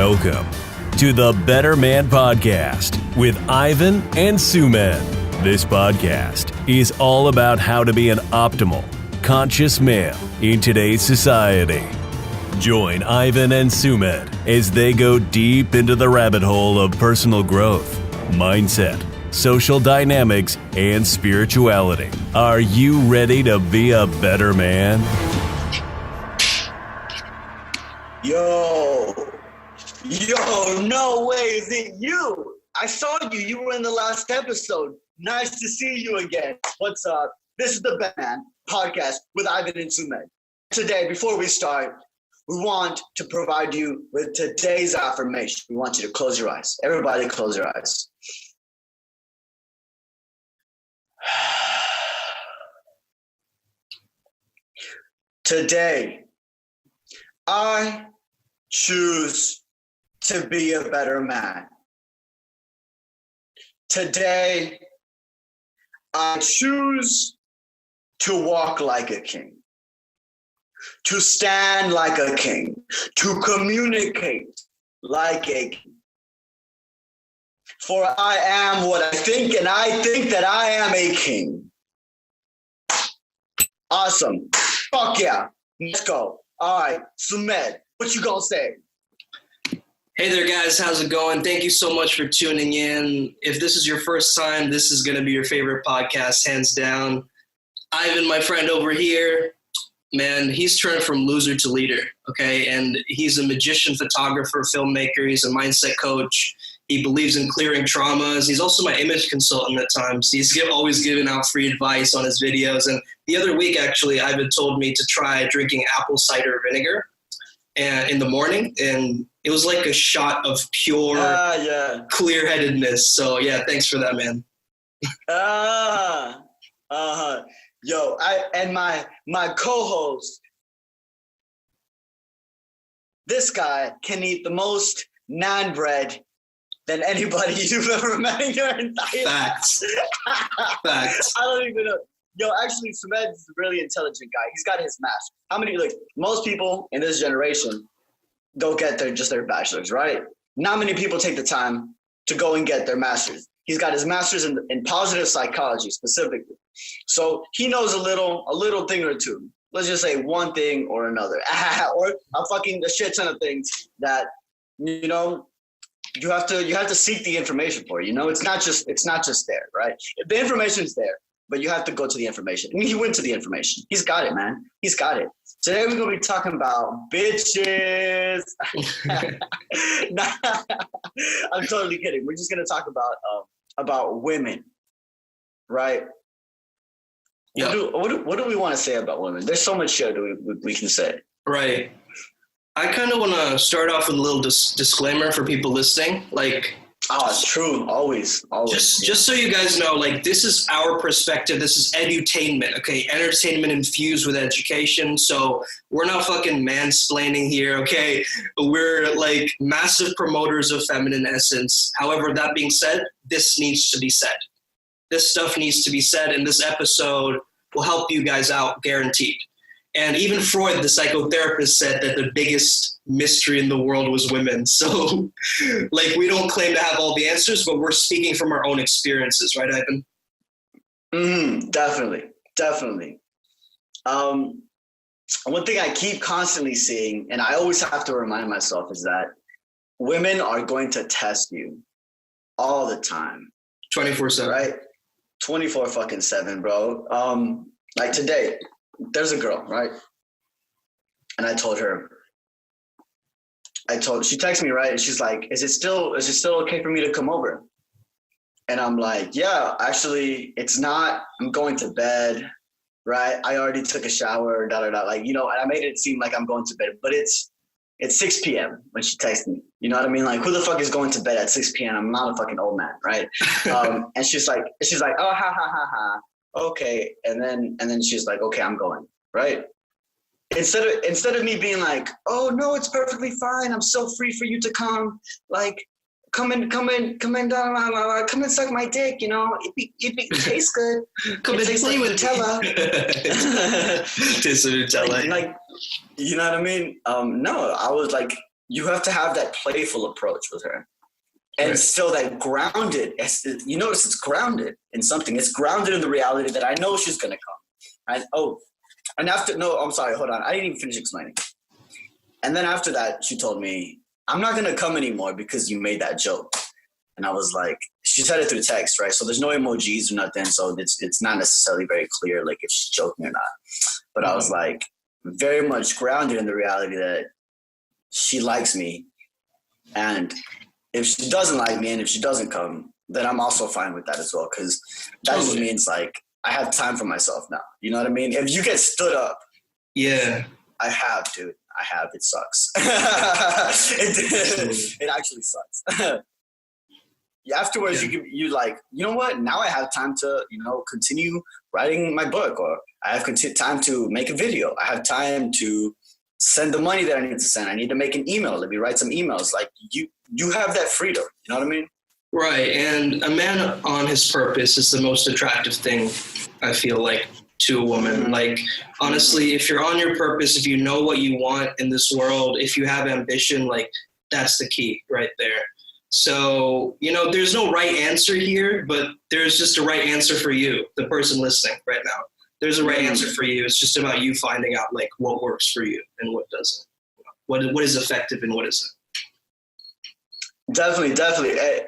Welcome to the Better Man Podcast with Ivan and Sumed. This podcast is all about how to be an optimal, conscious male in today's society. Join Ivan and Sumed as they go deep into the rabbit hole of personal growth, mindset, social dynamics, and spirituality. Are you ready to be a better man? Yo, no way, is it you? I saw you. You were in the last episode. Nice to see you again. What's up? This is the Better Man Podcast with Ivan and Sumed. Today, before we start, we want to provide you with today's affirmation. We want you to close your eyes. Everybody close your eyes. Today, I choose to be a better man. Today, I choose to walk like a king, to stand like a king, to communicate like a king. For I am what I think, and I think that I am a king. Awesome. Fuck yeah. Let's go. All right, Sumed, what you gonna say? Hey there, guys. How's it going? Thank you so much for tuning in. If this is your first time, this is going to be your favorite podcast, hands down. Ivan, my friend over here, man, he's turned from loser to leader, okay? And he's a magician, photographer, filmmaker. He's a mindset coach. He believes in clearing traumas. He's also my image consultant at times. He's always giving out free advice on his videos. And the other week, actually, Ivan told me to try drinking apple cider vinegar in the morning, and it was like a shot of pure clear-headedness. So yeah, thanks for that, man. Yo, my co-host, this guy can eat the most naan bread than anybody you've ever met in your entire Facts. Facts. I don't even know. Yo, actually, Sumed is a really intelligent guy. He's got his master's. Most people in this generation go get their bachelor's, right? Not many people take the time to go and get their master's. He's got his master's in positive psychology specifically. So he knows a little thing or two. Let's just say one thing or another. Or a shit ton of things that, you know, you have to seek the information for, you know? It's not just there, right? If the information's there, but you have to go to the information. I mean, he went to the information. He's got it, man. He's got it. Today we're going to be talking about bitches. Nah, I'm totally kidding. We're just going to talk about women, right? Yeah. What do we want to say about women? There's so much shit we can say. Right. I kind of want to start off with a little disclaimer for people listening. It's true. Always. Just so you guys know, this is our perspective. This is edutainment, okay? Entertainment infused with education. So we're not fucking mansplaining here, okay? We're massive promoters of feminine essence. However, that being said, this needs to be said. This stuff needs to be said, and this episode will help you guys out, guaranteed. And even Freud, the psychotherapist, said that the biggest mystery in the world was women. So, we don't claim to have all the answers, but we're speaking from our own experiences, right, Ivan? Definitely. One thing I keep constantly seeing, and I always have to remind myself, is that women are going to test you all the time. 24/7. Right? 24/7, bro. Like today, there's a girl, right? And she texted me, right? And she's like, is it still okay for me to come over? And I'm like, yeah, actually it's not. I'm going to bed, right? I already took a shower, and I made it seem like I'm going to bed, but it's 6 p.m. when she texted me. You know what I mean? Who the fuck is going to bed at 6 p.m.? I'm not a fucking old man, right? And she's like, oh, ha. Okay, and then she's like, okay, I'm going, right? Instead of me being like, oh no, it's perfectly fine, I'm so free for you to come, come and suck my dick, you know, it tastes good. Come and play with Nutella. Tastes of Nutella. You know what I mean? No, I was like, you have to have that playful approach with her. And still that grounded, you notice it's grounded in something. It's grounded in the reality that I know she's going to come. I'm sorry, hold on. I didn't even finish explaining. And then after that, she told me, I'm not going to come anymore because you made that joke. And I was like, she said it through text, right? So there's no emojis or nothing. So it's not necessarily very clear, like if she's joking or not. But I was like, very much grounded in the reality that she likes me. And if she doesn't like me and if she doesn't come, then I'm also fine with that as well. Because that just means like I have time for myself now. You know what I mean? If you get stood up. Yeah. I have, dude. I have. It sucks. It actually sucks. Afterwards, you like, you know what? Now I have time to, continue writing my book, or I have time to make a video. I have time to send the money that I need to send. I need to make an email. Let me write some emails. Like you have that freedom. You know what I mean? Right. And a man on his purpose is the most attractive thing, I feel like, to a woman. Like, honestly, if you're on your purpose, if you know what you want in this world, if you have ambition, like that's the key right there. So, there's no right answer here, but there's just a right answer for you, the person listening right now. There's a right answer for you. It's just about you finding out like what works for you and what doesn't. What is effective and what isn't. Definitely.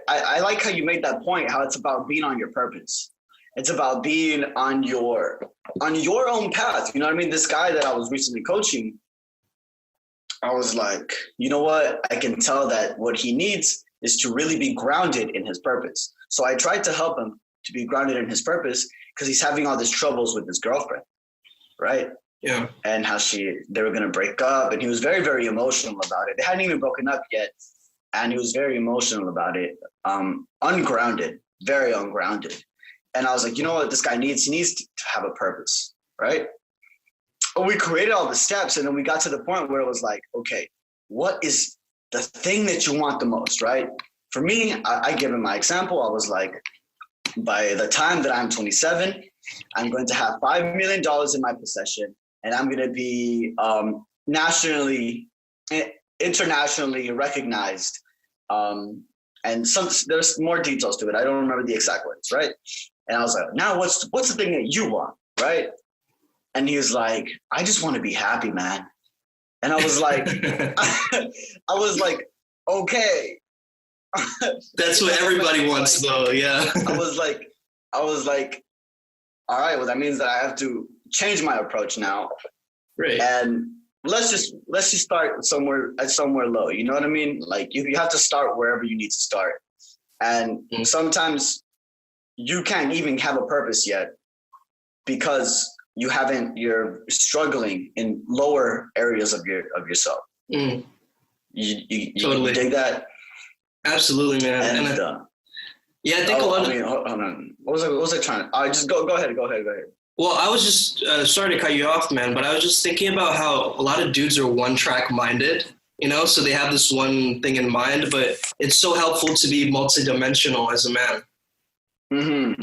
I like how you made that point, how it's about being on your purpose. It's about being on your own path. You know what I mean? This guy that I was recently coaching, I was like, you know what? I can tell that what he needs is to really be grounded in his purpose. So I tried to help him to be grounded in his purpose because he's having all these troubles with his girlfriend, right? Yeah. And how they were going to break up, and he was very, very emotional about it. They hadn't even broken up yet, and he was very emotional about it. Ungrounded, very ungrounded. And I was like, you know what this guy needs? He needs to have a purpose, right? But we created all the steps, and then we got to the point where it was like, okay, what is the thing that you want the most, right? For me, I give him my example. I was like, by the time that I'm 27, I'm going to have $5 million in my possession, and I'm going to be internationally recognized. And there's more details to it. I don't remember the exact words, right? And I was like, now what's the thing that you want, right? And he was like, I just want to be happy, man. And I was like, okay. That's what everybody wants, though. Yeah. I was like, all right. Well, that means that I have to change my approach now. Right. And let's just start somewhere low. You know what I mean? Like you have to start wherever you need to start. And sometimes you can't even have a purpose yet because you're struggling in lower areas of yourself. You totally dig that? Absolutely, man. And, I think a lot of. Hold on. What was I trying to? Just go ahead. Well, I was just sorry to cut you off, man, but I was just thinking about how a lot of dudes are one-track minded. So they have this one thing in mind, but it's so helpful to be multidimensional as a man. Mm-hmm.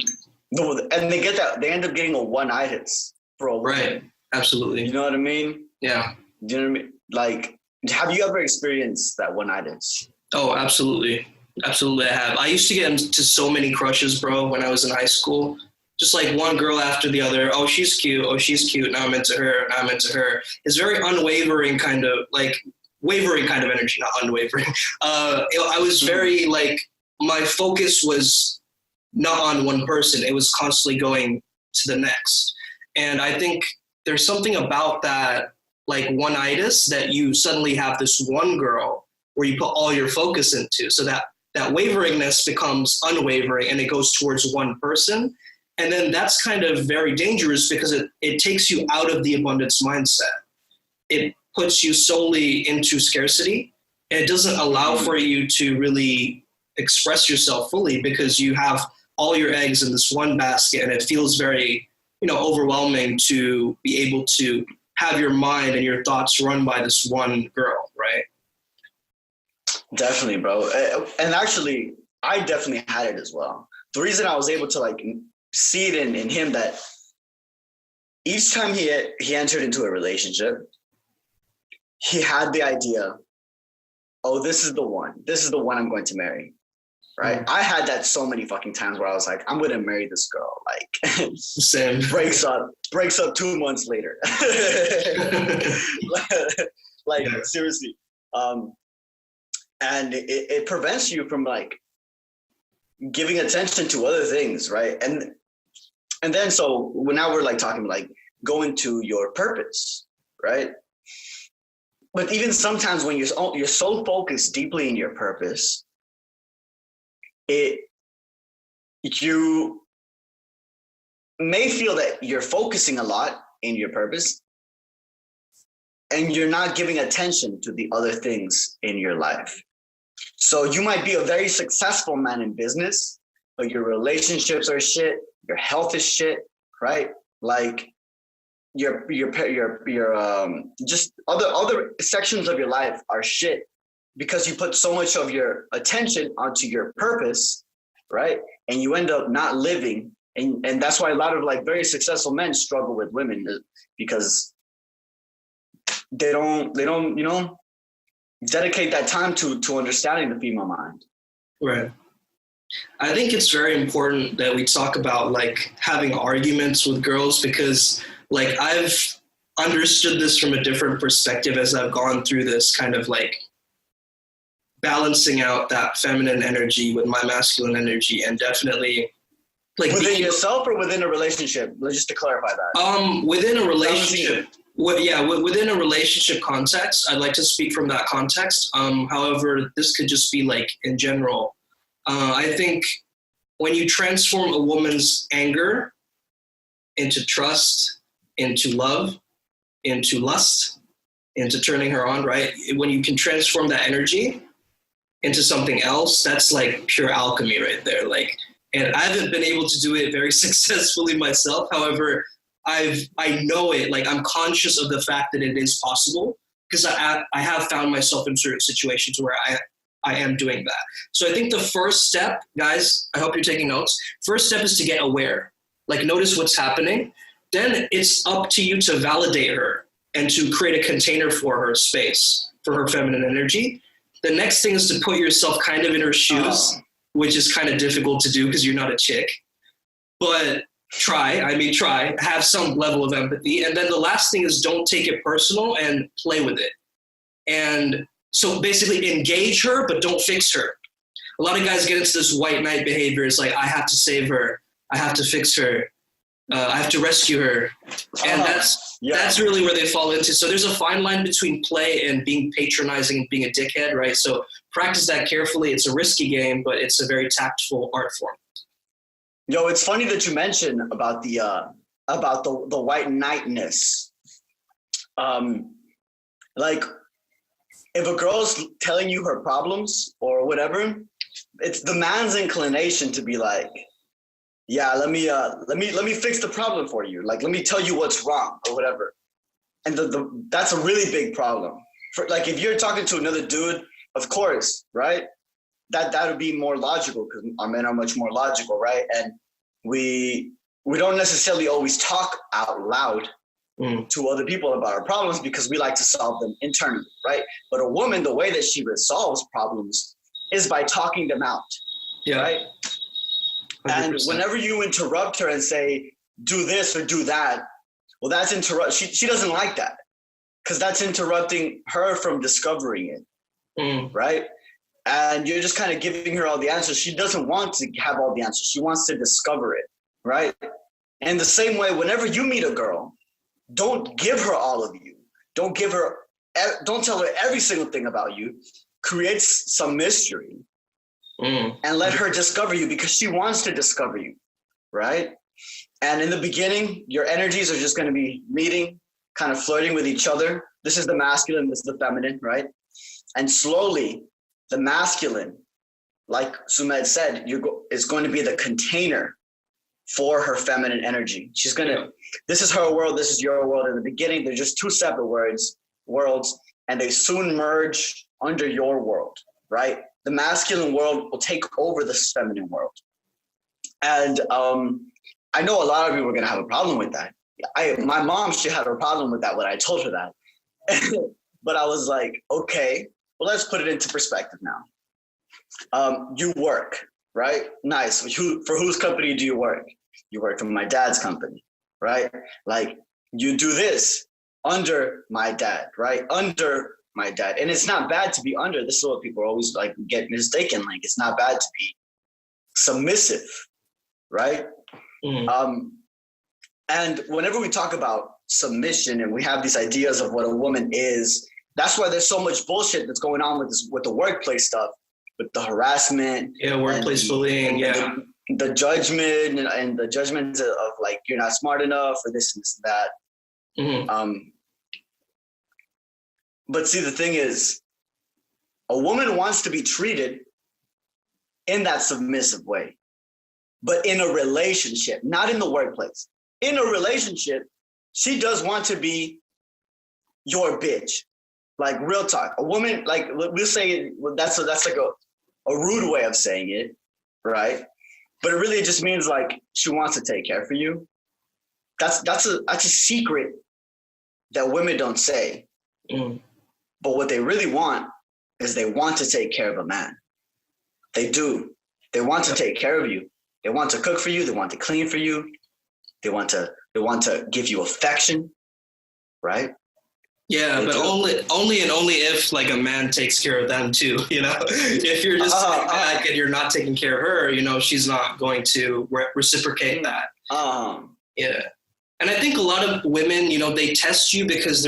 And they get that. They end up getting a one-itis for a woman. Right. Absolutely. You know what I mean? Yeah. Do you know what I mean? Like, have you ever experienced that one-itis? Oh, absolutely. Absolutely, I have. I used to get into so many crushes, bro, when I was in high school. Just like one girl after the other. Oh, she's cute. Oh, she's cute. Now I'm into her. Now I'm into her. It's very unwavering kind of, like, wavering kind of energy, not unwavering. I was very, like, my focus was not on one person. It was constantly going to the next. And I think there's something about that, like, one-itis that you suddenly have this one girl where you put all your focus into. So that waveringness becomes unwavering and it goes towards one person. And then that's kind of very dangerous because it takes you out of the abundance mindset. It puts you solely into scarcity. And it doesn't allow for you to really express yourself fully because you have all your eggs in this one basket, and it feels very, overwhelming to be able to have your mind and your thoughts run by this one girl, right? Definitely, bro. And actually, I definitely had it as well. The reason I was able to see it in him that each time he entered into a relationship, he had the idea oh, this is the one. This is the one I'm going to marry. Right. I had that so many fucking times where I was like, I'm going to marry this girl. Like, Same. breaks up 2 months later. Like Yeah. seriously. And it prevents you from like giving attention to other things. Right. And then, so now we're like talking like going to your purpose. Right. But even sometimes when you're so focused deeply in your purpose, you may feel that you're focusing a lot in your purpose and you're not giving attention to the other things in your life. So you might be a very successful man in business, but your relationships are shit, your health is shit, right? Like your just other sections of your life are shit because you put so much of your attention onto your purpose, right? And you end up not living. And that's why a lot of like very successful men struggle with women, because they don't, dedicate that time to understanding the female mind. Right. I think it's very important that we talk about like having arguments with girls, because like I've understood this from a different perspective as I've gone through this kind of like balancing out that feminine energy with my masculine energy, and definitely like within yourself or within a relationship. Just to clarify that. Within a relationship. Within a relationship context, I'd like to speak from that context. However, this could just be like in general. I think when you transform a woman's anger into trust, into love, into lust, into turning her on, right? When you can transform that energy into something else, that's like pure alchemy right there. Like, and I haven't been able to do it very successfully myself. However, I know it, like I'm conscious of the fact that it is possible, because I have found myself in certain situations where I am doing that. So I think the first step, guys, I hope you're taking notes. First step is to get aware, like notice what's happening. Then it's up to you to validate her and to create a container for her space, for her feminine energy. The next thing is to put yourself kind of in her shoes, which is kind of difficult to do because you're not a chick, but try, have some level of empathy. And then the last thing is don't take it personal and play with it. And so basically engage her, but don't fix her. A lot of guys get into this white knight behavior. It's like, I have to save her. I have to fix her. I have to rescue her. And that's really where they fall into. So there's a fine line between play and being patronizing and being a dickhead, right? So practice that carefully. It's a risky game, but it's a very tactful art form. Yo, it's funny that you mentioned about the white knightness. Like if a girl's telling you her problems or whatever, it's the man's inclination to be like, yeah, let me fix the problem for you. Like, let me tell you what's wrong or whatever. And that's a really big problem. For, like, if you're talking to another dude, of course, right? That would be more logical, because our men are much more logical, right? And we don't necessarily always talk out loud to other people about our problems because we like to solve them internally, right? But a woman, the way that she resolves problems is by talking them out, right? 100%. And whenever you interrupt her and say, do this or do that, well, that's interrupt. She doesn't like that, because that's interrupting her from discovering it, right? And you're just kind of giving her all the answers. She doesn't want to have all the answers. She wants to discover it, right? And the same way, whenever you meet a girl, don't give her all of you. Don't tell her every single thing about you. Create some mystery and let her discover you, because she wants to discover you, right? And in the beginning, your energies are just going to be meeting, kind of flirting with each other. This is the masculine, this is the feminine, right? And slowly, the masculine, like Sumed said, is going to be the container for her feminine energy. She's going to, this is her world, this is your world. In the beginning, they're just two separate worlds, and they soon merge under your world, right? The masculine world will take over this feminine world. And I know a lot of people are going to have a problem with that. My mom, she had a problem with that when I told her that. But I was like, okay, well, let's put it into perspective now. You work, right? Nice. For whose company do you work? You work for my dad's company, right? Like, you do this under my dad, right? Under my dad. And it's not bad to be under. This is what people always like get mistaken. Like, it's not bad to be submissive, right? And whenever we talk about submission and we have these ideas of what a woman is, that's why there's so much bullshit that's going on with the workplace stuff, with the harassment. Yeah, workplace bullying, the judgment and the judgment of like, you're not smart enough or this and this and that. But see, the thing is, a woman wants to be treated in that submissive way, but in a relationship, not in the workplace. In a relationship, she does want to be your bitch. Like, real talk. A woman, like, we'll say that's like a rude way of saying it, right? But it really just means like she wants to take care for you. That's a secret that women don't say. But what they really want is they want to take care of a man. They do. They want to take care of you. They want to cook for you. They want to clean for you. They want to give you affection, right? Yeah, they but do. only if like a man takes care of them too, you know? If you're just sitting back and you're not taking care of her, you know, she's not going to reciprocate that. Yeah. And I think a lot of women, you know, they test you because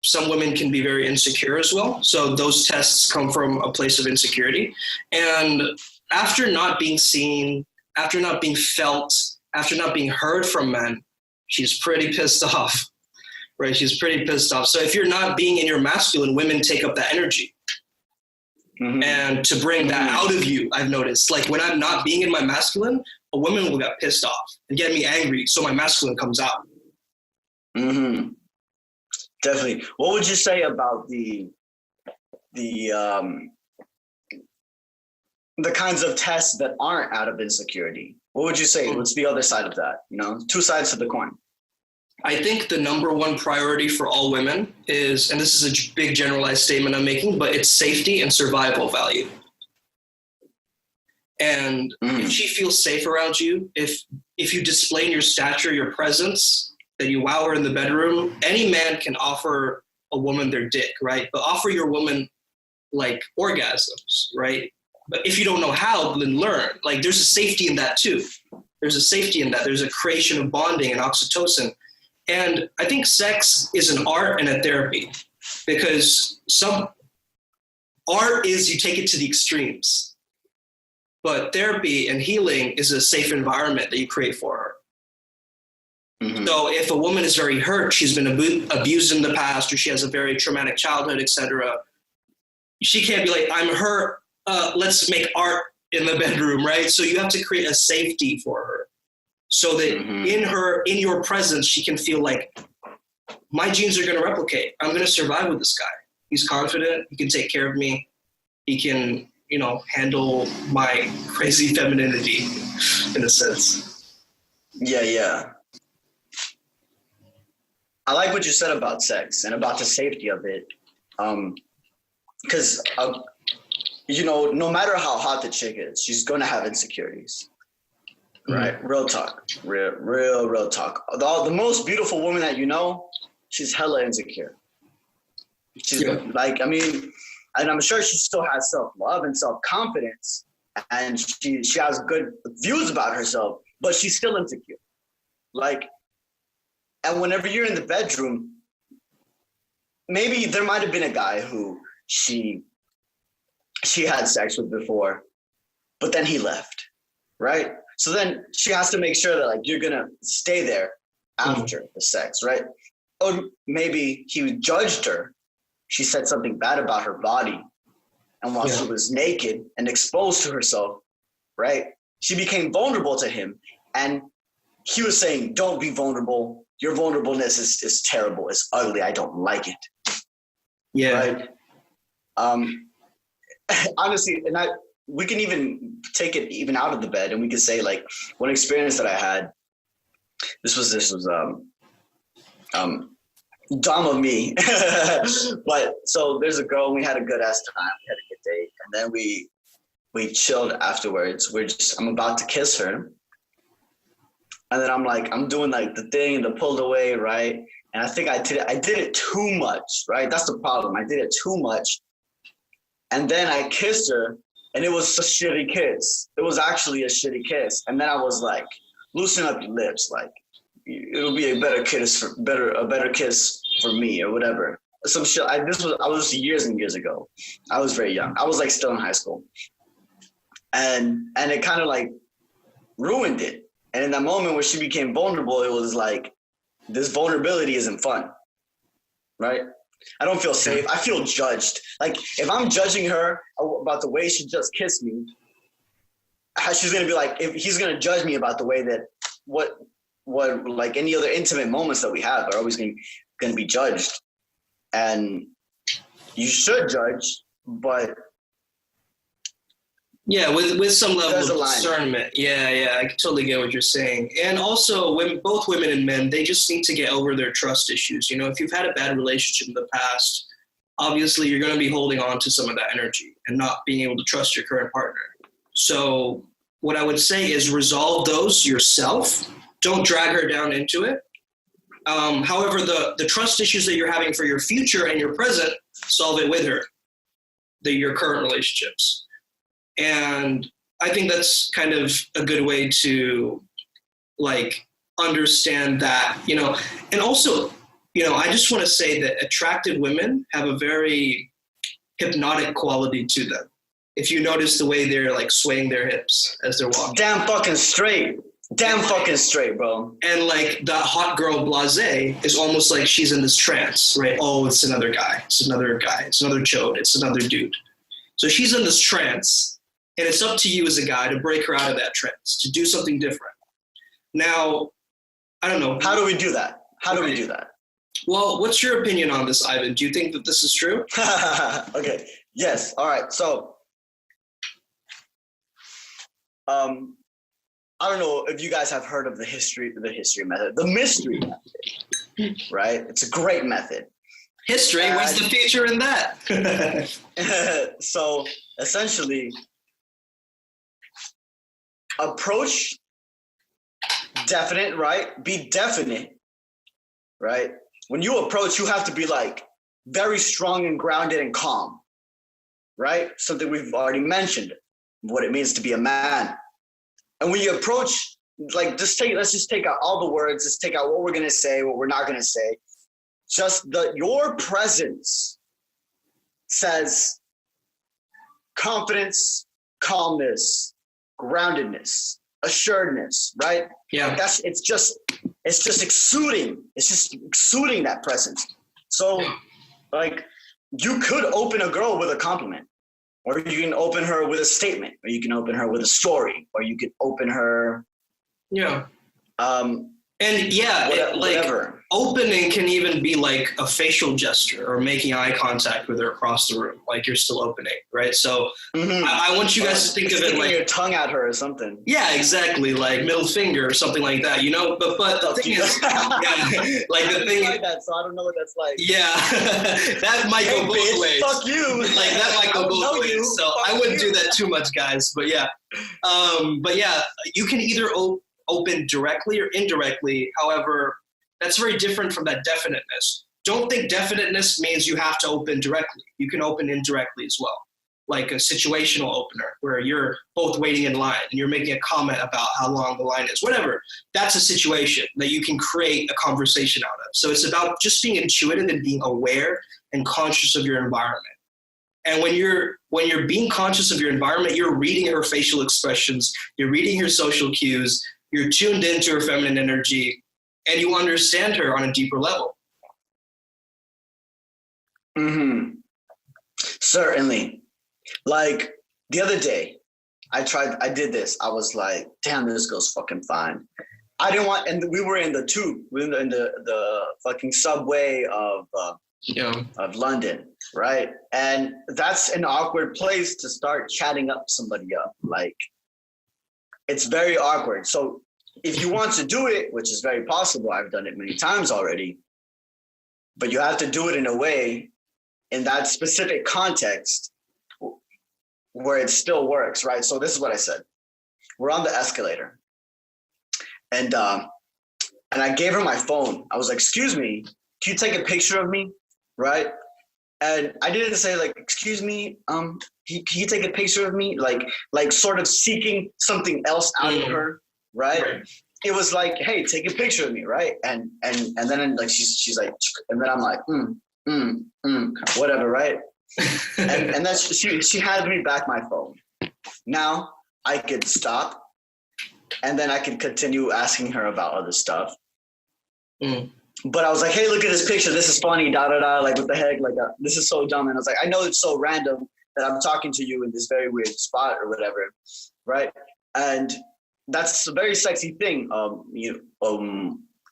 some women can be very insecure as well. So those tests come from a place of insecurity. And after not being seen, after not being felt, after not being heard from men, she's pretty pissed off, right? She's pretty pissed off. So if you're not being in your masculine, women take up that energy. And to bring that out of you, I've noticed, like when I'm not being in my masculine, a woman will get pissed off and get me angry. So my masculine comes out. Definitely. What would you say about the kinds of tests that aren't out of insecurity? What would you say? What's the other side of that? You know, two sides to the coin. I think the number one priority for all women is, and this is a big generalized statement I'm making, but it's safety and survival value. And if she feels safe around you, if you display in your stature, your presence, that you wow her in the bedroom, any man can offer a woman their dick, right? But offer your woman like orgasms, right? But if you don't know how, then learn. Like, there's a safety in that too. There's a safety in that. There's a creation of bonding and oxytocin. And I think sex is an art and a therapy, because some art is you take it to the extremes, but therapy and healing is a safe environment that you create for her. So if a woman is very hurt, she's been abused in the past, or she has a very traumatic childhood, etc., she can't be like, I'm hurt, let's make art in the bedroom, right? So you have to create a safety for her, so that in your presence, she can feel like, my genes are going to replicate. I'm going to survive with this guy. He's confident. He can take care of me. He can, you know, handle my crazy femininity in a sense. Yeah. I like what you said about sex and about the safety of it. Because, you know, no matter how hot the chick is, she's going to have insecurities. Right? Real talk. Real talk. The most beautiful woman that you know, she's hella insecure. She's like, I mean, and I'm sure she still has self-love and self-confidence, and she has good views about herself, but she's still insecure. Like, and whenever you're in the bedroom, maybe there might have been a guy who she had sex with before, but then he left, right? So then she has to make sure that, like, you're gonna stay there after the sex, right? Or maybe he judged her. She said something bad about her body, and while she was naked and exposed to herself, right, she became vulnerable to him, and he was saying, don't be vulnerable. Your vulnerableness is terrible. It's ugly. I don't like it. Yeah. Right? Honestly, and we can even take it even out of the bed, and we could say, like, one experience that I had, this was Dumb of me. But so there's a girl, and we had a good ass time. We had a good date. And then we chilled afterwards. I'm about to kiss her. And then I'm doing like the thing, the pulled away, right? And I think I did it too much, right? That's the problem. I did it too much. And then I kissed her, and it was a shitty kiss. It was actually a shitty kiss. And then I was like, loosen up your lips, like it'll be a better kiss for me or whatever. Some shit. I was years and years ago. I was very young. I was like still in high school. And it kind of like ruined it. And in that moment where she became vulnerable, it was like, this vulnerability isn't fun, right? I don't feel safe. I feel judged. Like if I'm judging her about the way she just kissed me, she's gonna be like, if he's gonna judge me about the way that what like any other intimate moments that we have are always gonna be judged. And you should judge, but yeah, with some level of discernment. Yeah, I totally get what you're saying. And also, both women and men, they just need to get over their trust issues. You know, if you've had a bad relationship in the past, obviously you're going to be holding on to some of that energy and not being able to trust your current partner. So what I would say is resolve those yourself. Don't drag her down into it. However, the trust issues that you're having for your future and your present, solve it with her, your current relationships. And I think that's kind of a good way to like understand that, you know, and also, you know, I just want to say that attractive women have a very hypnotic quality to them. If you notice the way they're like swaying their hips as they're walking. Damn fucking straight, bro. And like that hot girl blasé is almost like she's in this trance, right? Oh, it's another guy. It's another chode. It's another dude. So she's in this trance. And it's up to you as a guy to break her out of that trance, to do something different. Now, I don't know. How do we do that? Well, what's your opinion on this, Ivan? Do you think that this is true? Okay. Yes. All right. So, I don't know if you guys have heard of the mystery method, right? It's a great method. History? What's the future in that? So, essentially, approach definite, right? Be definite, right? When you approach, you have to be like very strong and grounded and calm, right? Something we've already mentioned, what it means to be a man. And when you approach, like let's just take out all the words, let's take out what we're gonna say, what we're not gonna say. Just your presence says confidence, calmness, groundedness, assuredness, right? Yeah. Like it's just exuding. It's just exuding that presence. So, like, you could open a girl with a compliment, or you can open her with a statement, or you can open her with a story, or you can open her. Yeah. And yeah, whatever. Opening can even be like a facial gesture or making eye contact with her across the room, like you're still opening, right? So I want you guys to think of it like your tongue at her or something. Yeah, exactly, like middle finger or something like that, you know. But the thing is, like the thing. Like that, so I don't know what that's like. Yeah, that might go both bitch, ways. Fuck you. Like that might go both ways. So I wouldn't do that too much, guys. But yeah, you can either open directly or indirectly. However, that's very different from that definiteness. Don't think definiteness means you have to open directly. You can open indirectly as well, like a situational opener where you're both waiting in line and you're making a comment about how long the line is, whatever. That's a situation that you can create a conversation out of. So it's about just being intuitive and being aware and conscious of your environment. And when you're being conscious of your environment, you're reading her facial expressions, you're reading her social cues, you're tuned into her feminine energy, and you understand her on a deeper level. Mm-hmm. Certainly. Like the other day, I did this. I was like, damn, this girl's fucking fine. I didn't want, and we were in the tube, we were in the fucking subway of London, right? And that's an awkward place to start chatting up somebody up. Like, it's very awkward. So if you want to do it, which is very possible, I've done it many times already, but you have to do it in a way, in that specific context, where it still works, right? So this is what I said. We're on the escalator, and I gave her my phone. I was like, "Excuse me, can you take a picture of me?" Right? And I didn't say like, "Excuse me, can you take a picture of me?" Like sort of seeking something else out of her, right? It was like, "Hey, take a picture of me," right? And then like she's like, and then I'm like, whatever, right? and then she handed me back my phone. Now I could stop, and then I could continue asking her about other stuff. But I was like, "Hey, look at this picture. This is funny, da da da. Like, what the heck? Like, this is so dumb." And I was like, "I know it's so random that I'm talking to you in this very weird spot or whatever, right?" And that's a very sexy thing,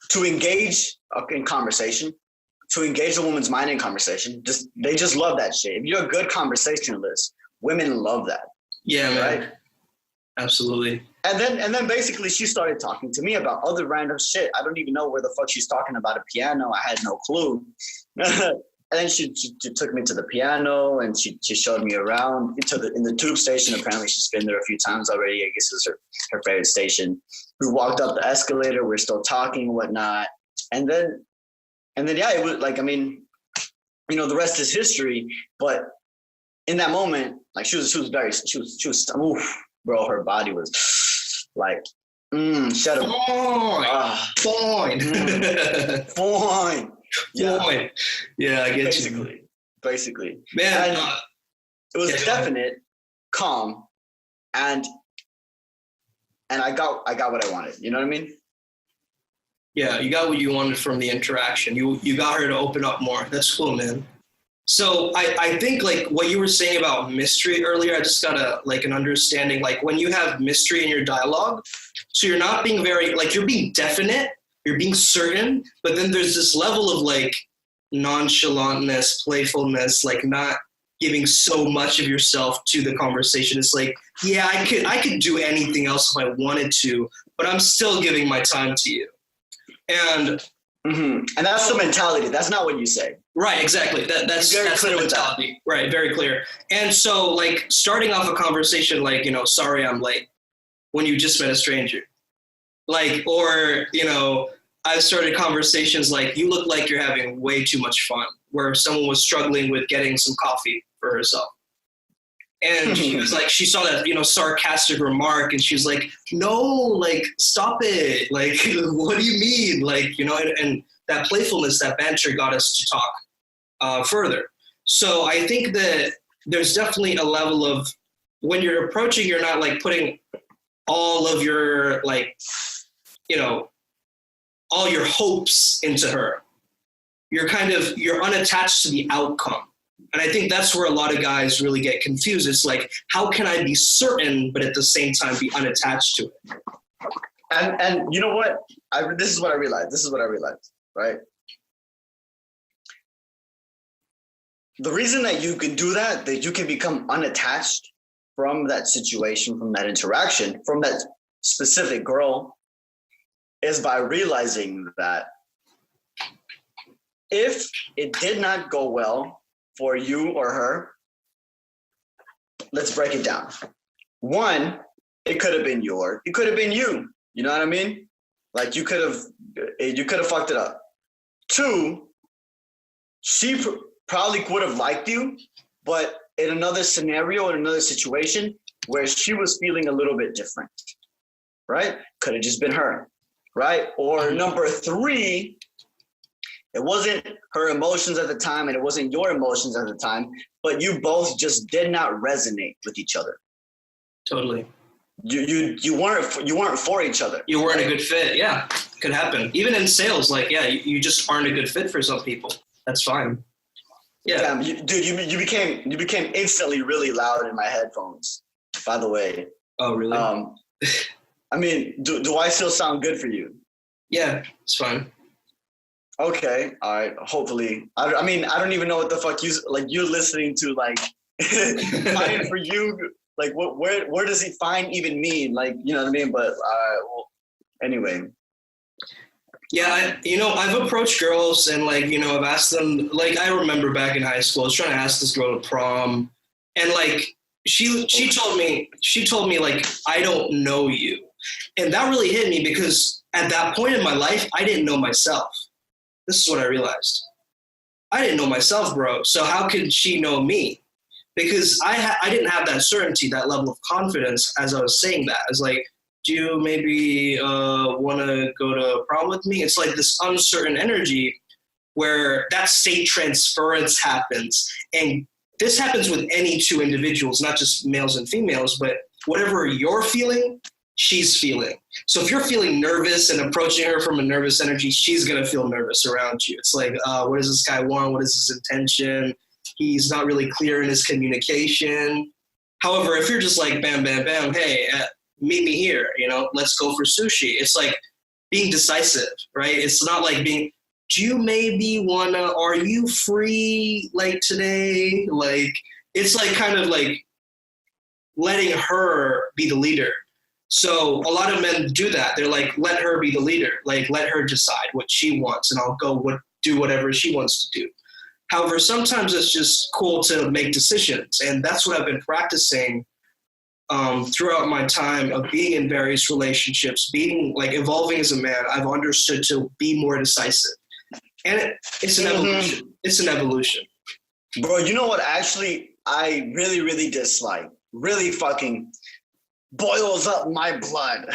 to engage in conversation, to engage a woman's mind in conversation. They just love that shit. If you're a good conversationalist, women love that. Yeah, man. Right? Absolutely. And then basically she started talking to me about other random shit. I don't even know where the fuck she's talking about, a piano. I had no clue. And then she took me to the piano, and she showed me around in the tube station. Apparently she's been there a few times already. I guess it was her favorite station. We walked up the escalator. We're still talking and whatnot. And then yeah, it was like, I mean, the rest is history. But in that moment, like she was oof, bro, her body was like, shut up. Fine. Fine. Yeah. Yeah, I get you. Basically. Man, and it was definite, calm, and I got what I wanted. You know what I mean? Yeah, you got what you wanted from the interaction. You got her to open up more. That's cool, man. So I think like what you were saying about mystery earlier, I just got an understanding, like when you have mystery in your dialogue, so you're not being very, like you're being definite, you're being certain, but then there's this level of like nonchalantness, playfulness, like not giving so much of yourself to the conversation. It's like, yeah, I could do anything else if I wanted to, but I'm still giving my time to you. And that's the mentality. That's not what you say. Right, exactly. That's very that's clear the with mentality. Right, very clear. And so like starting off a conversation like, sorry I'm late, when you just met a stranger. Like, or, I've started conversations like, you look like you're having way too much fun, where someone was struggling with getting some coffee for herself. And she was like, she saw that, sarcastic remark, and she was like, no, like, stop it. Like, what do you mean? Like, and that playfulness, that banter got us to talk further. So I think that there's definitely a level of, when you're approaching, you're not like putting all of your, like, all your hopes into her. You're unattached to the outcome. And I think that's where a lot of guys really get confused. It's like, how can I be certain, but at the same time be unattached to it? And you know what? This is what I realized, right? The reason that you can do that you can become unattached from that situation, from that interaction, from that specific girl, is by realizing that if it did not go well for you or her, let's break it down. One, it could have been you. You know what I mean? Like you could have fucked it up. Two, she probably would have liked you, but in another scenario, in another situation where she was feeling a little bit different, right? Could have just been her, right? Or number three, it wasn't her emotions at the time and it wasn't your emotions at the time, but you both just did not resonate with each other. Totally. You weren't for each other. You weren't a good fit. Yeah, could happen. Even in sales, like, yeah, you just aren't a good fit for some people. That's fine. Yeah. You became instantly really loud in my headphones, by the way. Oh, really? I mean, do I still sound good for you? Yeah, it's fine. Okay, all right. Hopefully, I mean, I don't even know what the fuck you're listening to. Like, fine for you. Like, where does he fine even mean? Like, you know what I mean? But well, anyway. Yeah, I've approached girls and like, I've asked them, like, I remember back in high school, I was trying to ask this girl to prom, and like, she told me like, I don't know you. And that really hit me because at that point in my life, I didn't know myself. This is what I realized. I didn't know myself, bro. So how could she know me? Because I didn't have that certainty, that level of confidence as I was saying that. I was like, do you maybe want to go to prom with me? It's like this uncertain energy where that state transference happens. And this happens with any two individuals, not just males and females, but whatever you're feeling, she's feeling. So if you're feeling nervous and approaching her from a nervous energy, she's going to feel nervous around you. It's like, what does this guy want? What is his intention? He's not really clear in his communication. However, if you're just like, bam, bam, bam, hey, meet me here, let's go for sushi. It's like being decisive, right? It's not like being, do you maybe are you free like today? Like, it's like kind of like letting her be the leader. So a lot of men do that. They're like, let her be the leader. Like, let her decide what she wants and I'll go do whatever she wants to do. However, sometimes it's just cool to make decisions. And that's what I've been practicing throughout my time of being in various relationships, being like evolving as a man. I've understood to be more decisive. And it's an evolution. It's an evolution. Bro, you know what actually I really, really dislike? Really fucking boils up my blood.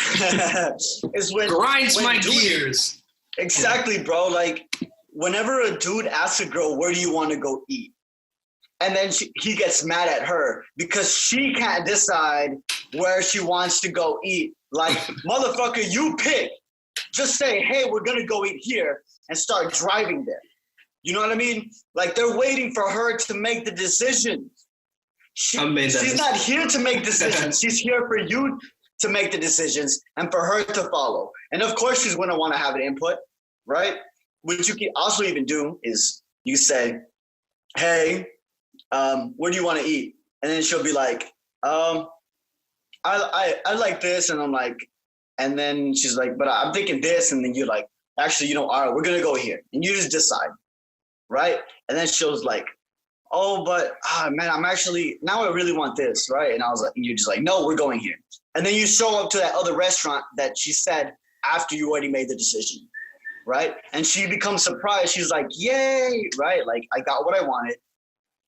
Is grinds my gears. Exactly, bro. Like, whenever a dude asks a girl, where do you want to go eat? And then he gets mad at her because she can't decide where she wants to go eat. Like, motherfucker, you pick. Just say, hey, we're going to go eat here and start driving there. You know what I mean? Like, they're waiting for her to make the decision. She's not here to make decisions. She's here for you to make the decisions and for her to follow. And of course, she's going to want to have an input, right? What you can also even do is you say, hey, where do you want to eat? And then she'll be like, I like this. And I'm like, and then she's like, but I'm thinking this. And then you're like, actually, all right, we're going to go here. And you just decide, right? And then she'll like, oh, but man, now I really want this, right? And you're just like, no, we're going here. And then you show up to that other restaurant that she said after you already made the decision, right? And she becomes surprised. She's like, yay, right? Like, I got what I wanted,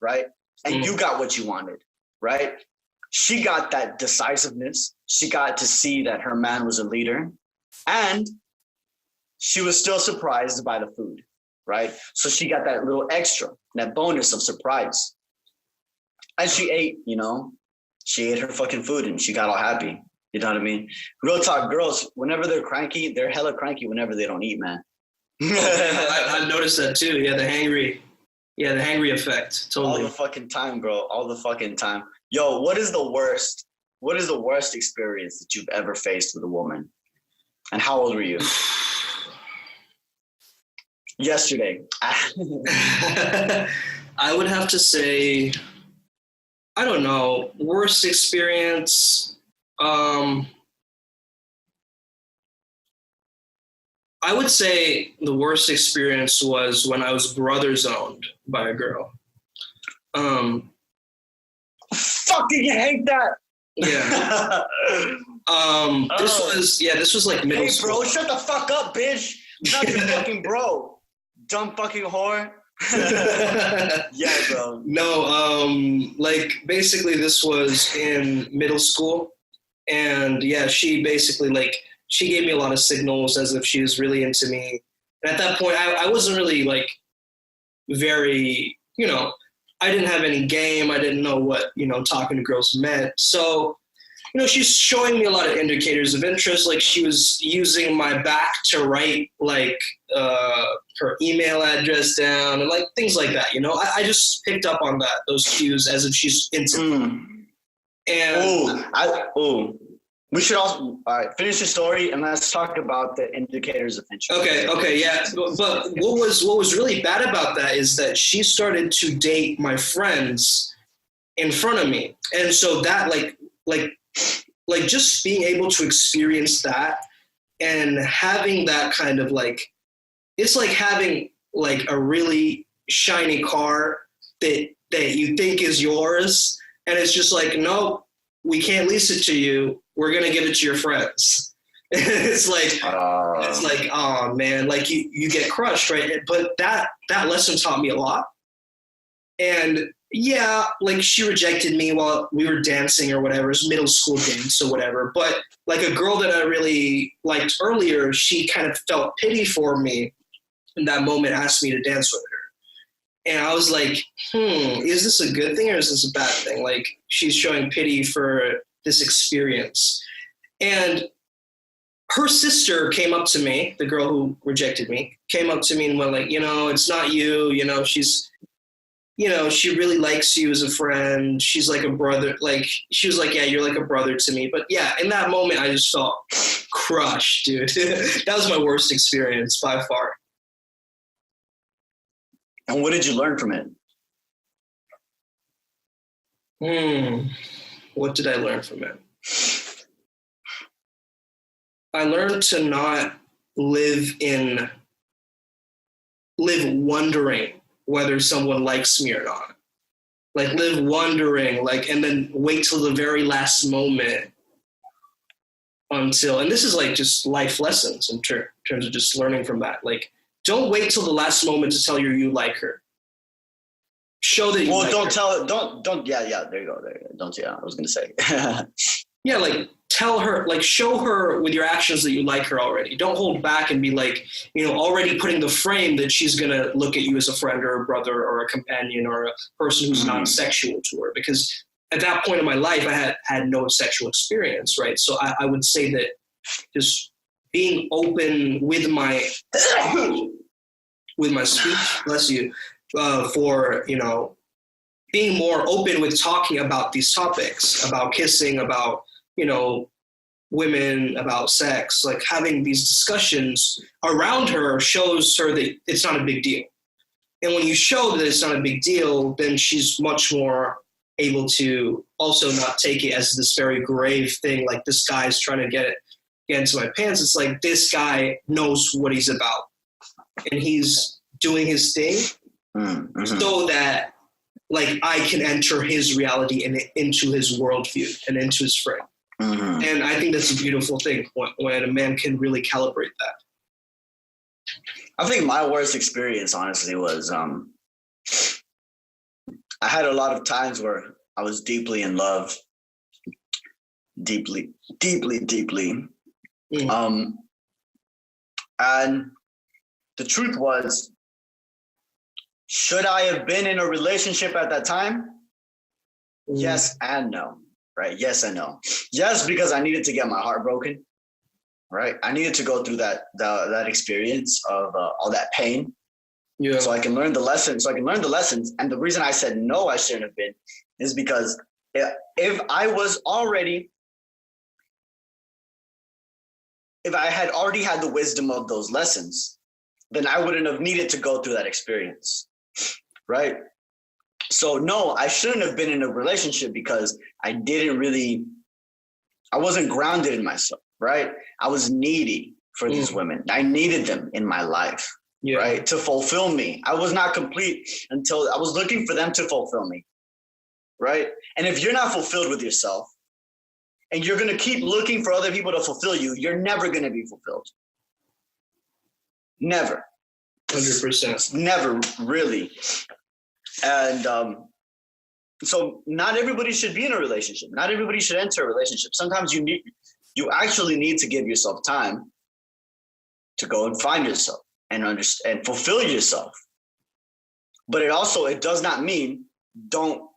right? And you got what you wanted, right? She got that decisiveness. She got to see that her man was a leader. And she was still surprised by the food, right? So she got that little extra, that bonus of surprise. And she ate, she ate her fucking food and she got all happy. You know what I mean? Real talk, girls, whenever they're cranky, they're hella cranky whenever they don't eat, man. I've noticed that too. Yeah, the hangry effect. Totally. All the fucking time, bro. All the fucking time. Yo, what is the worst experience that you've ever faced with a woman? And how old were you? Yesterday. I would have to say, I don't know, worst experience. I would say the worst experience was when I was brother zoned by a girl. Fucking hate that. Yeah. This was like middle school. Hey, bro, shut the fuck up, bitch. I'm not your fucking bro. Dumb fucking whore. Yeah, bro. No, like basically this was in middle school. And yeah, she basically she gave me a lot of signals as if she was really into me. And at that point, I wasn't really like very, I didn't have any game. I didn't know what, talking to girls meant. So, she's showing me a lot of indicators of interest. Like she was using my back to write like her email address down and like things like that. I just picked up on those cues as if she's into me. And we should also finish the story and let's talk about the indicators of interest. Okay, yeah. But what was really bad about that is that she started to date my friends in front of me, and so that like just being able to experience that and having that kind of like it's like having like a really shiny car that you think is yours, and it's just like, no, we can't lease it to you. We're gonna give it to your friends. It's like, oh man, like you get crushed, right? But that lesson taught me a lot. And yeah, like she rejected me while we were dancing or whatever. It was middle school dance or whatever. But like a girl that I really liked earlier, she kind of felt pity for me in that moment, asked me to dance with her. And I was like, is this a good thing or is this a bad thing? Like, she's showing pity for this experience. And her sister came up to me, the girl who rejected me, came up to me and went like, it's not you, she's, she really likes you as a friend. She's like a brother. Like, she was like, yeah, you're like a brother to me. But yeah, in that moment, I just felt crushed, dude. That was my worst experience by far. And what did you learn from it? What did I learn from it? I learned to not live wondering whether someone likes me or not. Like, live wondering, like, and then wait till the very last moment until, and this is like just life lessons in terms of just learning from that. Like, don't wait till the last moment to tell her you like her. Show that you like her. Yeah, there you go. I was going to say. Yeah, like, tell her, like, show her with your actions that you like her already. Don't hold back and be like, already putting the frame that she's going to look at you as a friend or a brother or a companion or a person who's not sexual to her. Because at that point in my life, I had no sexual experience, right? So I would say that just being open with my speech, bless you, for, being more open with talking about these topics, about kissing, about, women, about sex, like having these discussions around her shows her that it's not a big deal. And when you show that it's not a big deal, then she's much more able to also not take it as this very grave thing, like this guy's trying to get into my pants. It's like, this guy knows what he's about and he's doing his thing so that, like, I can enter his reality and into his worldview and into his frame. And I think that's a beautiful thing when a man can really calibrate that. I think my worst experience, honestly, was I had a lot of times where I was deeply in love, deeply. And the truth was, should I have been in a relationship at that time? Yes and no, right? Yes and no. Yes, because I needed to get my heart broken, right? I needed to go through that experience of all that pain, so I can learn the lessons. And the reason I said no, I shouldn't have been, is because if I had already had the wisdom of those lessons, then I wouldn't have needed to go through that experience, right? So no, I shouldn't have been in a relationship because I wasn't grounded in myself, right? I was needy for these women. I needed them in my life, right? To fulfill me. I was not complete until I was looking for them to fulfill me, right? And if you're not fulfilled with yourself and you're going to keep looking for other people to fulfill you, you're never going to be fulfilled. Never. 100%. Never, really. And so not everybody should be in a relationship. Not everybody should enter a relationship. Sometimes you actually need to give yourself time to go and find yourself and understand and fulfill yourself. But it does not mean don't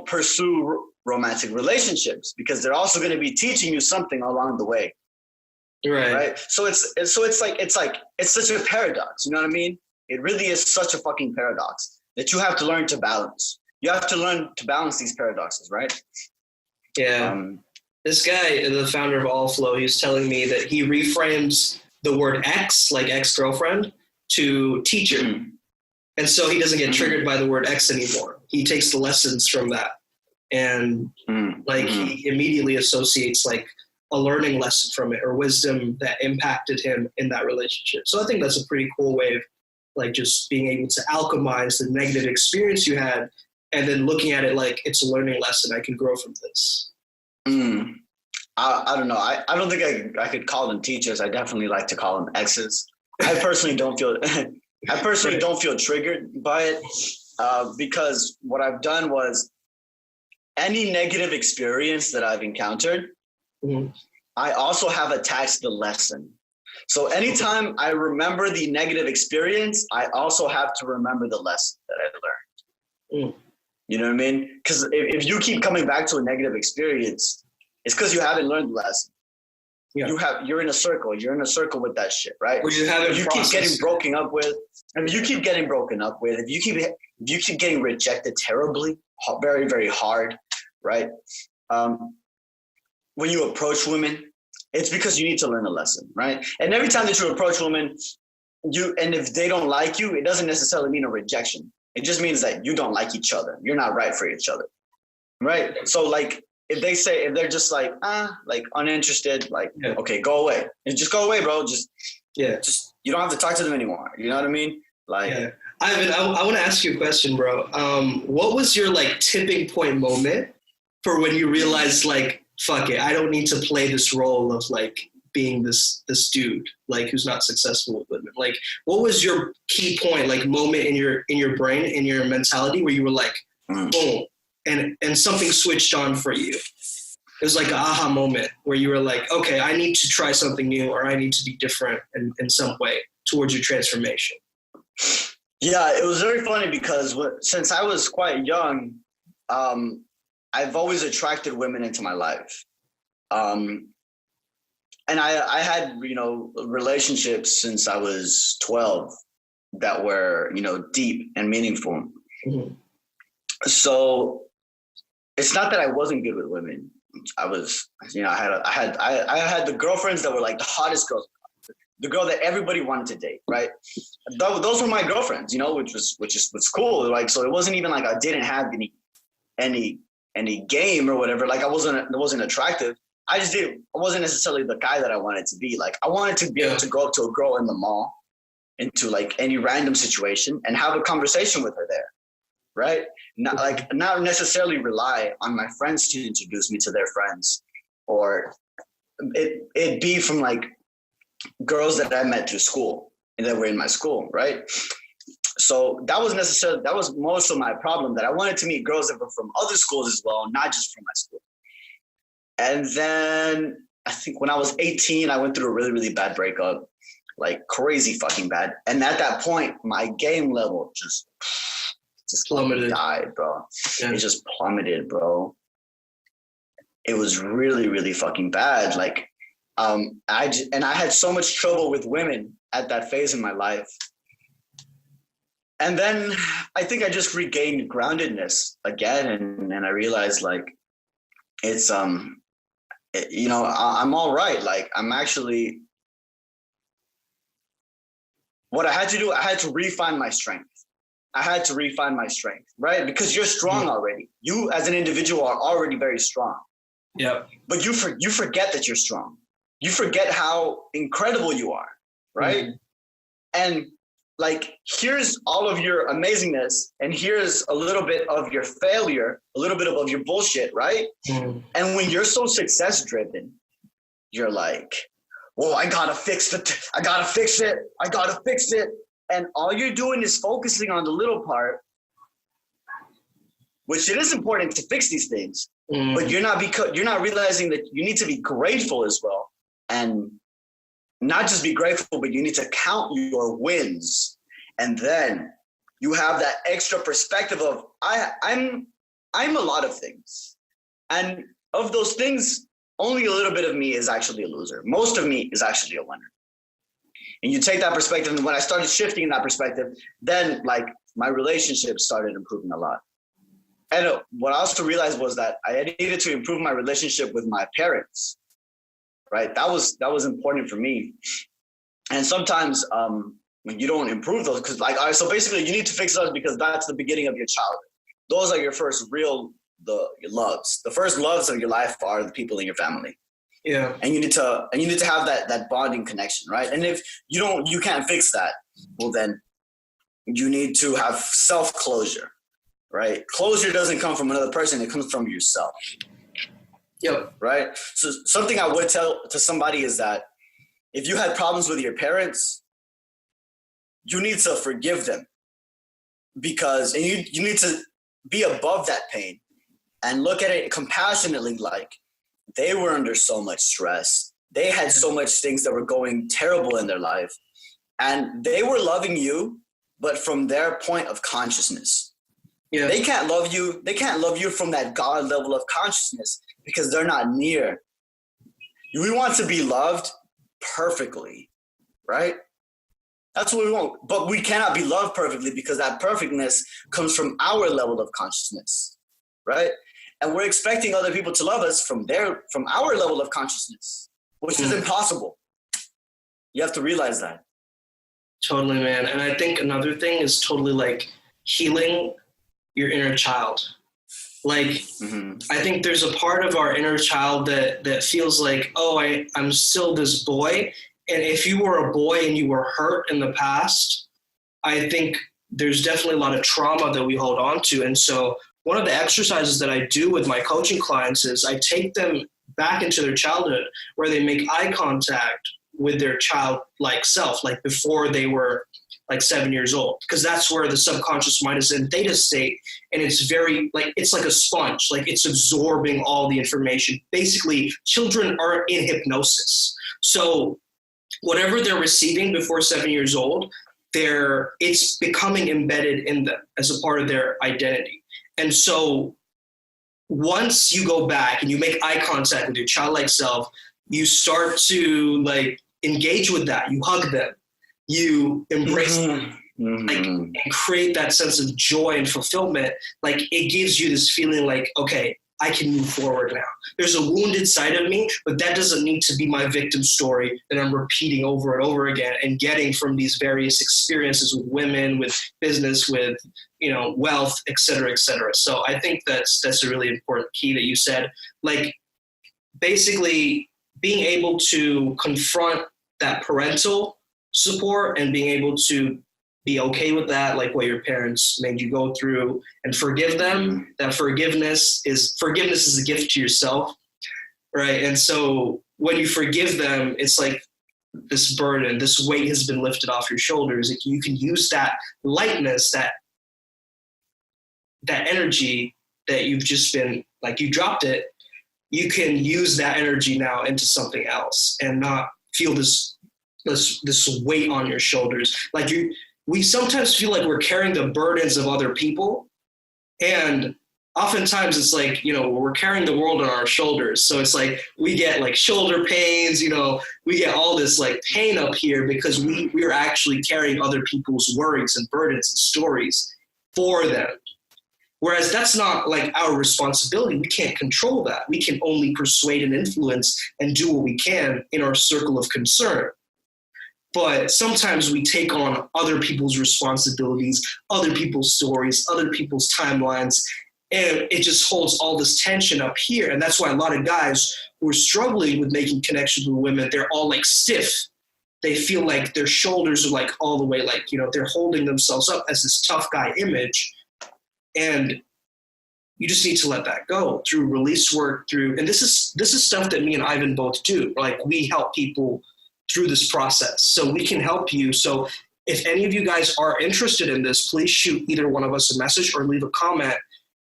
pursue romantic relationships, because they're also going to be teaching you something along the way. Right. So it's such a paradox. You know what I mean? It really is such a fucking paradox that you have to learn to balance. You have to learn to balance these paradoxes, right? Yeah. This guy, the founder of All Flow, he's telling me that he reframes the word ex, like ex-girlfriend, to teacher. And so he doesn't get triggered by the word ex anymore. He takes the lessons from that. And he immediately associates like a learning lesson from it or wisdom that impacted him in that relationship. So I think that's a pretty cool way of like just being able to alchemize the negative experience you had and then looking at it like it's a learning lesson. I can grow from this. I don't know. I don't think I could call them teachers. I definitely like to call them exes. I personally don't feel triggered by it because what I've done was any negative experience that I've encountered, I also have attached the lesson. So anytime I remember the negative experience, I also have to remember the lesson that I learned. You know what I mean? Because if you keep coming back to a negative experience, it's because you haven't learned the lesson. Yeah. You're in a circle. You're in a circle with that shit, right? Or you keep getting broken up with. If you keep getting rejected terribly, very, very hard, right? When you approach women, it's because you need to learn a lesson, right? And every time that you approach women, and if they don't like you, it doesn't necessarily mean a rejection. It just means that you don't like each other. You're not right for each other, right? So like, if they're just like uninterested, like, okay, go away. And just go away, bro. Just you don't have to talk to them anymore. You know what I mean? Like, Ivan, I want to ask you a question, bro. What was your like tipping point moment for when you realized like, fuck it, I don't need to play this role of like being this dude like who's not successful with women? Like, what was your key point, like moment in your brain, in your mentality where you were like, boom, and something switched on for you? It was like an aha moment where you were like, okay, I need to try something new, or I need to be different in some way towards your transformation. Yeah, it was very funny because since I was quite young, I've always attracted women into my life. And I had, relationships since I was 12 that were, deep and meaningful. Mm-hmm. So it's not that I wasn't good with women. I was, I had the girlfriends that were like the hottest girls, the girl that everybody wanted to date, right? Those were my girlfriends, which is cool. Like, so it wasn't even like I didn't have any game or whatever. Like, it wasn't attractive. I wasn't necessarily the guy that I wanted to be. Like, I wanted to be able to go up to a girl in the mall, into like any random situation, and have a conversation with her there, right? Not necessarily rely on my friends to introduce me to their friends, or it be from like girls that I met through school and that were in my school, right? So that was most of my problem, that I wanted to meet girls that were from other schools as well, not just from my school. And then I think when I was 18, I went through a really, really bad breakup, like crazy fucking bad. And at that point, my game level just plummeted. Died, bro. Yeah. It just plummeted, bro. It was really, really fucking bad. Like, I had so much trouble with women at that phase in my life. And then I think I just regained groundedness again, and I realized like it's I'm all right. Like, I'm actually, what I had to do, I had to refine my strength. Right? Because you're strong already. You as an individual are already very strong. Yeah. But you forget that you're strong. You forget how incredible you are, right? Mm-hmm. And like, here's all of your amazingness, and here's a little bit of your failure, a little bit of your bullshit, right? Mm. And when you're so success driven, you're like, whoa, I gotta fix it. And all you're doing is focusing on the little part, which it is important to fix these things, but you're not realizing that you need to be grateful as well. And not just be grateful, but you need to count your wins. And then you have that extra perspective of, I'm a lot of things. And of those things, only a little bit of me is actually a loser. Most of me is actually a winner. And you take that perspective, and when I started shifting in that perspective, then like my relationships started improving a lot. And what I also realized was that I needed to improve my relationship with my parents. Right, that was important for me. And sometimes when you don't improve those, because like, all right, so basically you need to fix those because that's the beginning of your childhood. Those are your first your loves. The first loves of your life are the people in your family. Yeah. And you need to have that bonding connection, right? And if you can't fix that, well then you need to have self-closure, right? Closure doesn't come from another person, it comes from yourself. Yep. Right? So something I would tell to somebody is that if you had problems with your parents, you need to forgive them, because and you need to be above that pain and look at it compassionately, like they were under so much stress. They had so much things that were going terrible in their life, and they were loving you, but from their point of consciousness. Yeah. They can't love you. They can't love you from that God level of consciousness because they're not near. We want to be loved perfectly, right? That's what we want. But we cannot be loved perfectly because that perfectness comes from our level of consciousness, right? And we're expecting other people to love us from our level of consciousness, which is impossible. You have to realize that. Totally, man. And I think another thing is totally like healing your inner child. Like, I think there's a part of our inner child that feels like, oh, I'm still this boy. And if you were a boy and you were hurt in the past, I think there's definitely a lot of trauma that we hold on to. And so one of the exercises that I do with my coaching clients is I take them back into their childhood where they make eye contact with their childlike self, like before they were like 7 years old, because that's where the subconscious mind is in theta state. And it's very like, it's like a sponge, like it's absorbing all the information. Basically, children are in hypnosis. So whatever they're receiving before 7 years old, it's becoming embedded in them as a part of their identity. And so once you go back and you make eye contact with your childlike self, you start to like engage with that. You hug them, you embrace them, like, and create that sense of joy and fulfillment. Like it gives you this feeling like, okay, I can move forward now. There's a wounded side of me, but that doesn't need to be my victim story that I'm repeating over and over again and getting from these various experiences with women, with business, with, wealth, et cetera, et cetera. So I think that's a really important key that you said. Like basically being able to confront that parental support and being able to be okay with that, like what your parents made you go through, and forgive them. That forgiveness is a gift to yourself, right? And so when you forgive them, it's like this burden, this weight has been lifted off your shoulders. Like you can use that lightness, that energy that you've just been, like you dropped it, you can use that energy now into something else and not feel this weight on your shoulders. Like we sometimes feel like we're carrying the burdens of other people. And oftentimes it's like, we're carrying the world on our shoulders. So it's like, we get like shoulder pains, we get all this like pain up here because we're actually carrying other people's worries and burdens and stories for them. Whereas that's not like our responsibility. We can't control that. We can only persuade and influence and do what we can in our circle of concern. But sometimes we take on other people's responsibilities, other people's stories, other people's timelines, and it just holds all this tension up here. And that's why a lot of guys who are struggling with making connections with women, they're all like stiff. They feel like their shoulders are like all the way, like, they're holding themselves up as this tough guy image. And you just need to let that go through release work, and this is stuff that me and Ivan both do. Like we help people through this process. So we can help you. So if any of you guys are interested in this, please shoot either one of us a message or leave a comment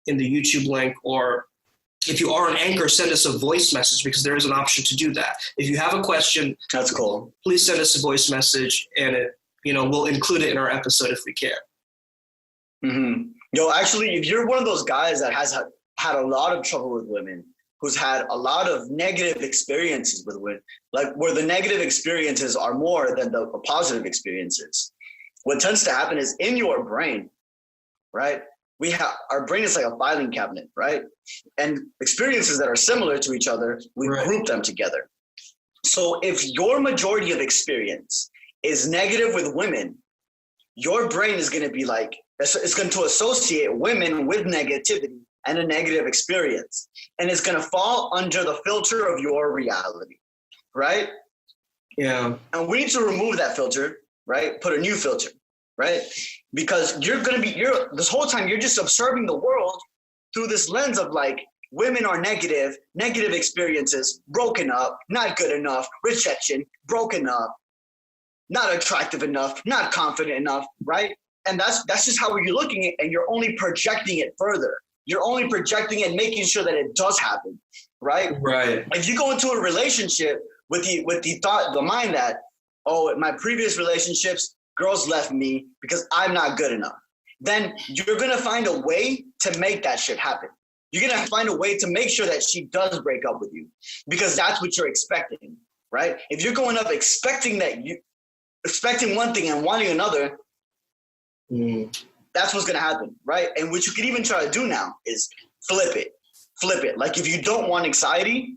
in the YouTube link. Or if you are on Anchor, send us a voice message because there is an option to do that. If you have a question, that's cool. Please send us a voice message and we'll include it in our episode if we can. Mm-hmm. Actually, if you're one of those guys that has had a lot of trouble with women, who's had a lot of negative experiences with women, like where the negative experiences are more than the positive experiences, what tends to happen is in your brain, right? Our brain is like a filing cabinet, right? And experiences that are similar to each other, we group them together. So if your majority of experience is negative with women, your brain is going to be like, it's going to associate women with negativity and a negative experience. And it's going to fall under the filter of your reality, right? Yeah. And we need to remove that filter, right? Put a new filter, right? Because this whole time you're just observing the world through this lens of like, women are negative experiences, broken up, not good enough, rejection, broken up, not attractive enough, not confident enough, right? And that's just how you're looking at it, and you're only projecting it further. You're only projecting it, making sure that it does happen, right? Right. If you go into a relationship with the mind that, oh, in my previous relationships, girls left me because I'm not good enough, then you're gonna find a way to make that shit happen. You're gonna find a way to make sure that she does break up with you, because that's what you're expecting, right? If you're going up expecting one thing and wanting another, that's what's gonna happen, right? And what you could even try to do now is flip it. Like if you don't want anxiety,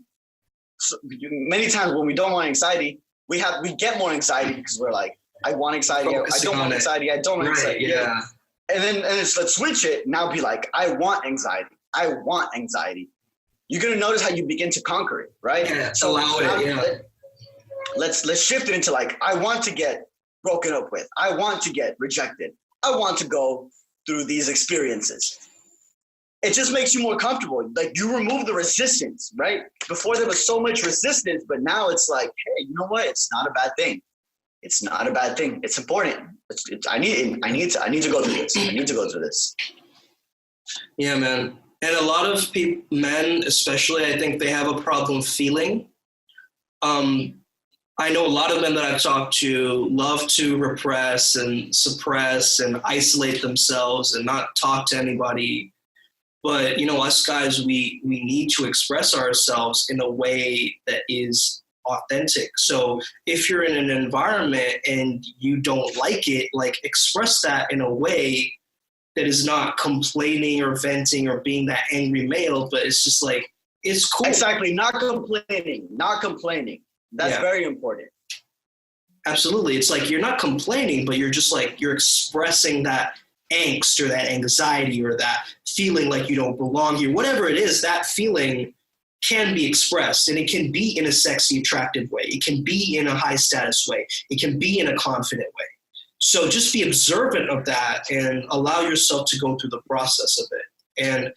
many times when we don't want anxiety, we get more anxiety because we're like, I want anxiety, I don't want anxiety, I don't want anxiety. Yeah. And then let's switch it. Now be like, I want anxiety. You're gonna notice how you begin to conquer it, right? Yeah, so allow it. Yeah. Let's shift it into like, I want to get broken up with. I want to get rejected. I want to go through these experiences. It just makes you more comfortable. Like you remove the resistance, right? Before there was so much resistance, but now it's like, hey, you know what? It's not a bad thing. It's not a bad thing. It's important. I need to go through this. I need to go through this. Yeah, man. And a lot of men, especially, I think they have a problem feeling. I know a lot of men that I've talked to love to repress and suppress and isolate themselves and not talk to anybody. But, you know, us guys, we need to express ourselves in a way that is authentic. So if you're in an environment and you don't like it, like express that in a way that is not complaining or venting or being that angry male, but it's just like, it's cool. Exactly. Not complaining. That's very important. Absolutely. It's like, you're not complaining, but you're just like, you're expressing that angst or that anxiety or that feeling like you don't belong here. Whatever it is, that feeling can be expressed, and it can be in a sexy, attractive way. It can be in a high status way. It can be in a confident way. So just be observant of that and allow yourself to go through the process of it. And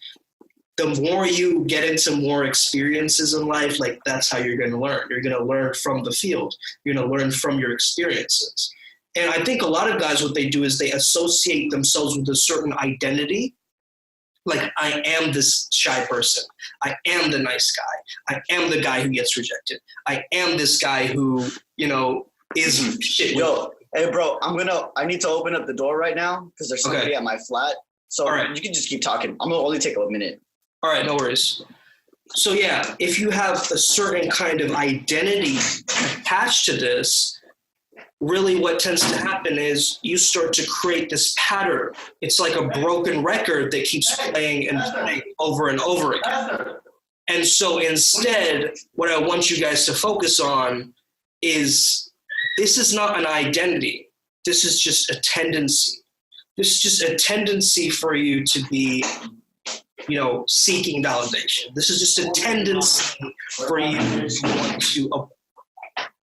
the more you get into more experiences in life, like that's how you're going to learn. You're going to learn from the field. You're going to learn from your experiences. And I think a lot of guys, what they do is they associate themselves with a certain identity. Like, I am this shy person. I am the nice guy. I am the guy who gets rejected. I am this guy who, you know, is shit. Yo, hey, bro, I need to open up the door right now because there's somebody at my flat. So you can just keep talking. I'm going to only take a minute. All right, no worries. So, yeah, if you have a certain kind of identity attached to this, really what tends to happen is you start to create this pattern. It's like a broken record that keeps playing and playing over and over again. And so instead, what I want you guys to focus on is, this is not an identity. This is just a tendency. This is just a tendency for you to be, you know, seeking validation. This is just a tendency for you to want to,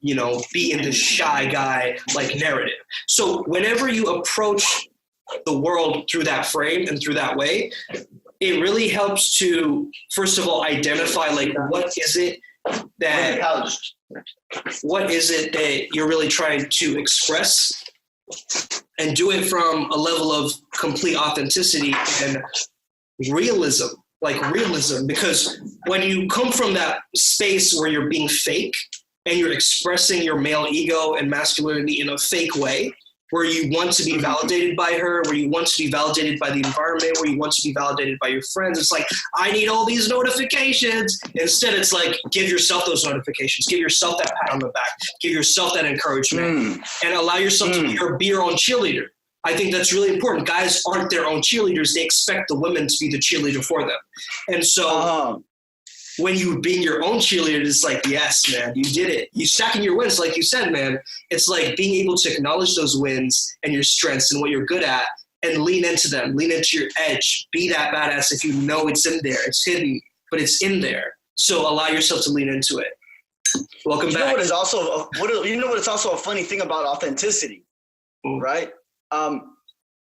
you know, be in the shy guy like narrative. So whenever you approach the world through that frame and through that way, it really helps to, first of all, identify like what is it that you're really trying to express, and do it from a level of complete authenticity and realism, because when you come from that space where you're being fake and you're expressing your male ego and masculinity in a fake way, where you want to be validated by her, where you want to be validated by the environment, where you want to be validated by your friends, it's like, I need all these notifications. Instead, it's like, give yourself those notifications, give yourself that pat on the back, give yourself that encouragement, and allow yourself to be your own cheerleader. I think that's really important. Guys aren't their own cheerleaders. They expect the women to be the cheerleader for them. And so when you being your own cheerleader, it's like, yes, man, you did it. You stacking your wins, like you said, man. It's like being able to acknowledge those wins and your strengths and what you're good at, and lean into them, lean into your edge, be that badass if you know it's in there. It's hidden, but it's in there. So allow yourself to lean into it. Welcome back. You know what is also a funny thing about authenticity, right?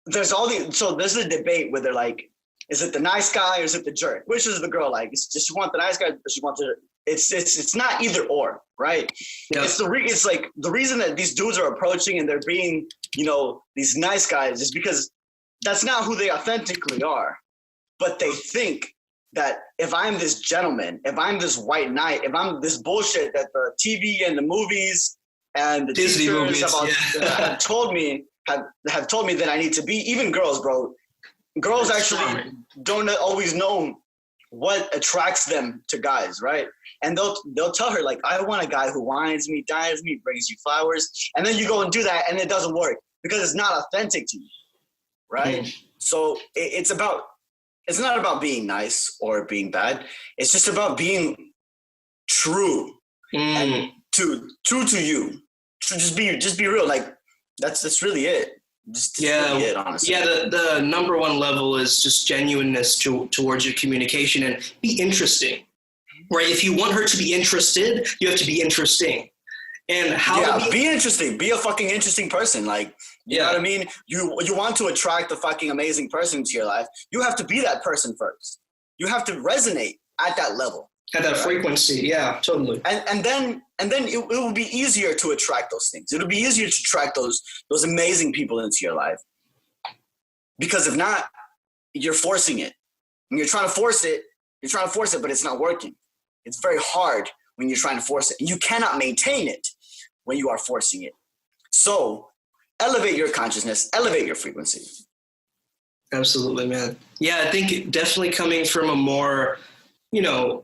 There's a debate where they're like, is it the nice guy or is it the jerk? Which is the girl like? It's just you want the nice guy, or she wants the. It's not either or, right? Yeah. It's like the reason that these dudes are approaching and they're being, these nice guys is because that's not who they authentically are. But they think that if I'm this gentleman, if I'm this white knight, if I'm this bullshit that the TV and the movies and the Disney movies have told me that I need to be, even girls, bro. Girls actually don't always know what attracts them to guys, right? And they'll tell her, like, I want a guy who wines me, dines me, brings you flowers. And then you go and do that and it doesn't work because it's not authentic to you, right? So it's not about being nice or being bad. It's just about being true and true to you. Just be real. Like that's really it. Really it, honestly. Yeah, the number one level is just genuineness towards your communication and be interesting, right? If you want her to be interested, you have to be interesting. And be interesting. Be a fucking interesting person. Like, you know what I mean? You want to attract a fucking amazing person into your life. You have to be that person first. You have to resonate at that level. At that frequency, yeah, totally. And then it will be easier to attract those things. It'll be easier to attract those amazing people into your life. Because if not, you're forcing it. And you're trying to force it, but it's not working. It's very hard when you're trying to force it. You cannot maintain it when you are forcing it. So elevate your consciousness, elevate your frequency. Absolutely, man. Yeah, I think definitely coming from a more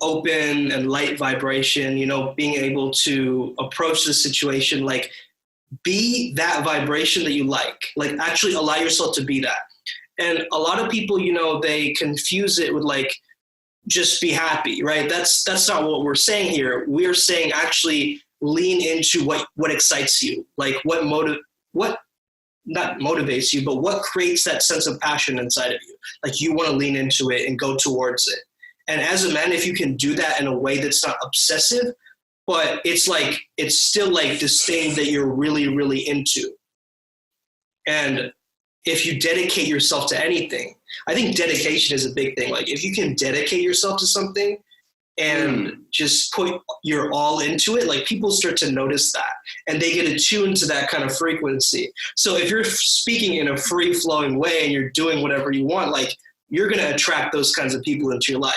open and light vibration, being able to approach the situation, like be that vibration that you like actually allow yourself to be that. And a lot of people, they confuse it with like, just be happy, right? That's not what we're saying here. We're saying actually lean into what excites you, like what not motivates you, but what creates that sense of passion inside of you. Like you want to lean into it and go towards it. And as a man, if you can do that in a way that's not obsessive, but it's still like this thing that you're really, really into. And if you dedicate yourself to anything, I think dedication is a big thing. Like if you can dedicate yourself to something and just put your all into it, like people start to notice that and they get attuned to that kind of frequency. So if you're speaking in a free flowing way and you're doing whatever you want, like you're going to attract those kinds of people into your life.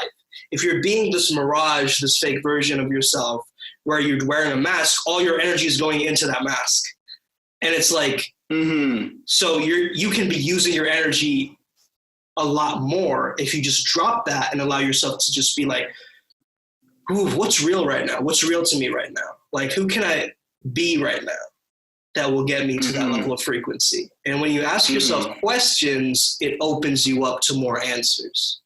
If you're being this mirage, this fake version of yourself where you're wearing a mask, all your energy is going into that mask. And it's like, so you can be using your energy a lot more if you just drop that and allow yourself to just be like, ooh, what's real right now? What's real to me right now? Like, who can I be right now that will get me to that level of frequency? And when you ask yourself questions, it opens you up to more answers.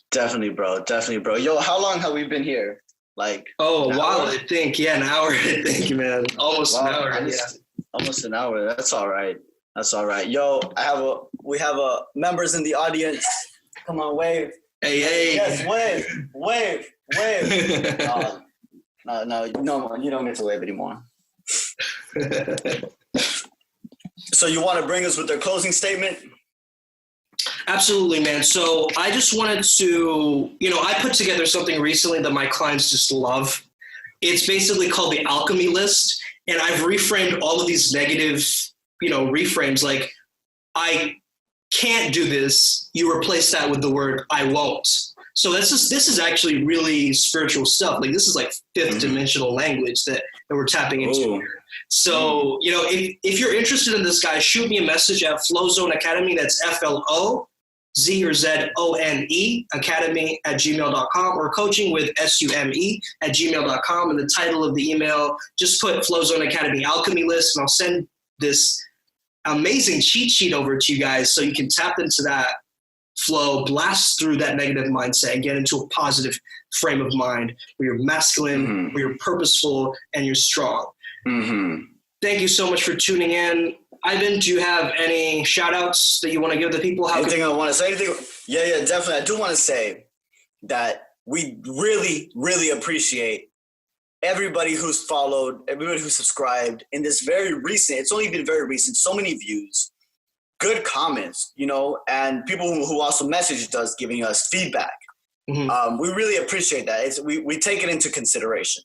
Definitely, bro. Yo, how long have we been here? Like, wow, I think, an hour, I think, man. Almost an hour, Almost an hour. That's all right. Yo, we have members in the audience. Come on, wave. Hey. Yes, wave. No, you don't get to wave anymore. So you want to bring us with their closing statement? Absolutely, man. So I just wanted to, I put together something recently that my clients just love. It's basically called the alchemy list. And I've reframed all of these negative, reframes like, I can't do this. You replace that with the word, I won't. So this is actually really spiritual stuff. Like this is like fifth dimensional language that we're tapping into here. So, if you're interested in this guy, shoot me a message at Flow Zone Academy. That's FLOZONE Academy @gmail.com or coaching with SUME @gmail.com. And the title of the email, just put Flow Zone Academy Alchemy List, and I'll send this amazing cheat sheet over to you guys so you can tap into that flow, blast through that negative mindset, and get into a positive frame of mind where you're masculine, where you're purposeful, and you're strong. Thank you so much for tuning in. Ivan, do you have any shout outs that you want to give the people? Anything I want to say? Yeah, definitely. I do want to say that we really, really appreciate everybody who's followed, everybody who's subscribed in this very recent, it's only been very recent, so many views, good comments, and people who also messaged us giving us feedback. Mm-hmm. We really appreciate that. We take it into consideration.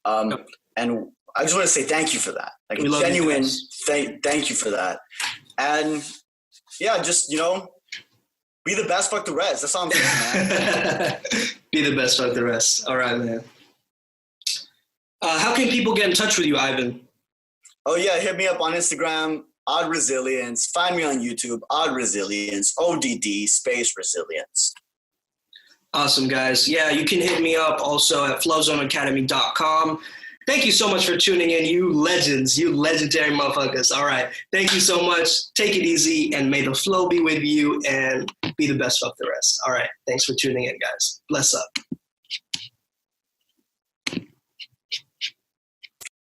And I just want to say thank you for that. Like a genuine thank you for that. And yeah, just, be the best, fuck the rest. That's all I'm saying, man. Be the best, fuck the rest. All right, man. How can people get in touch with you, Ivan? Oh, yeah. Hit me up on Instagram, Odd Resilience. Find me on YouTube, Odd Resilience, ODD space Resilience. Awesome, guys. Yeah, you can hit me up also at flowzoneacademy.com. Thank you so much for tuning in, you legends, you legendary motherfuckers. All right. Thank you so much. Take it easy, and may the flow be with you, and be the best of the rest. All right. Thanks for tuning in, guys. Bless up.